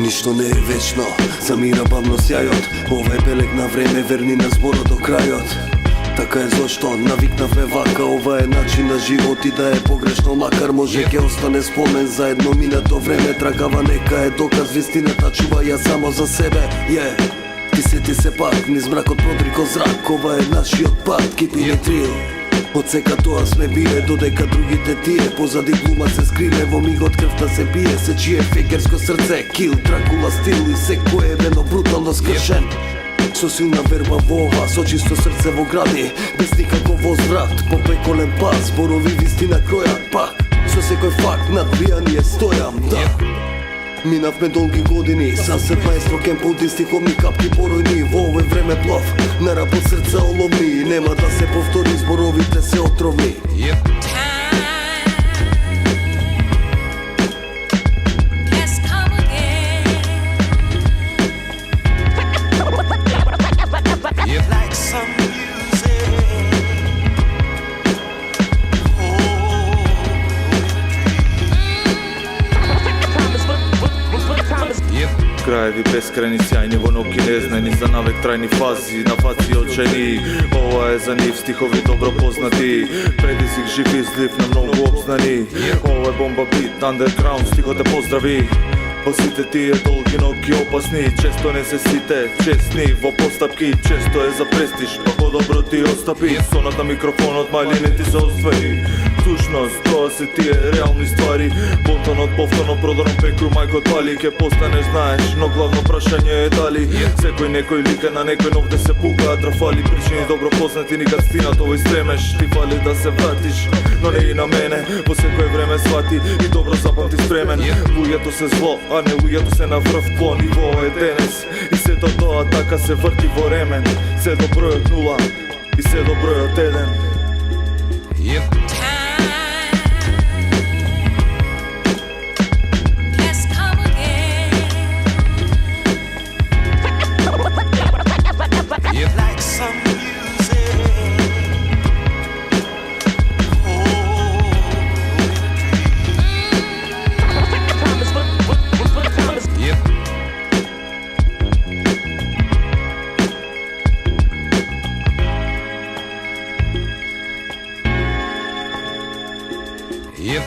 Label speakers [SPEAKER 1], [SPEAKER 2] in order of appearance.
[SPEAKER 1] Ништо не е вечно, замира бавно сјајот. Ова е белег на време, верни на зборот до крајот. Така е зошто навикнавме вака, ова е начин на живот и да е погрешно, макар може ќе остане спомен за едно минато време. Трагава нека е доказ, вистината чува ја само за себе. Ти сети се пак, низ мракот продрiko зрак, ова е нашиот пат, Keeping it real. Од сека тоа сме биле, додека другите тие позади глума се скриле, во мигот крвта се пие, се чие фекерско срце, кил, Дракула стил и секој едно брутално скршен. Со силна верба во ова, со чисто срце во гради, без никаков возврат, по пеколен пас, зборови вистина кројат пак, со секој факт надбијание стојам, да. Минавме долги години, сансет маестро кемпоути, стиховни капки поројни, во овој време плов, на рапот срца оловни, нема да се повтори, зборовите се отровни.
[SPEAKER 2] Краеви бескрајни сјајни во ноки незнани, за навек трајни фази, на фаци очени. Ова е за нив стихови добро познати, предизвик жив излив на многу обзнани. Ова е бомба бит, underground, стихот те поздрави. По сите тие долги ноки опасни, често не се сите честни во постапки, често е за престиж, па по-добро ти остапи. Сонот на микрофонот мали не ти се оствари. Сушност, тоа се тие реални ствари. Бонтонот, повторно, продором пекру, мајкот пали. Ке постанеш, знаеш, но главно прашање е дали секој некој лика на некој нов да се пукаат рафали. Причини добро познати, никад стинат овој стремеш. Ти фали да се вратиш, но не и на мене. Во секој време свати и добро запамти спремен. Луѓето се зло, а не луѓето се на врв по ниво е денес. И сето тоа така се врти во ремен. Се до бројот 0 и се до бројот 1.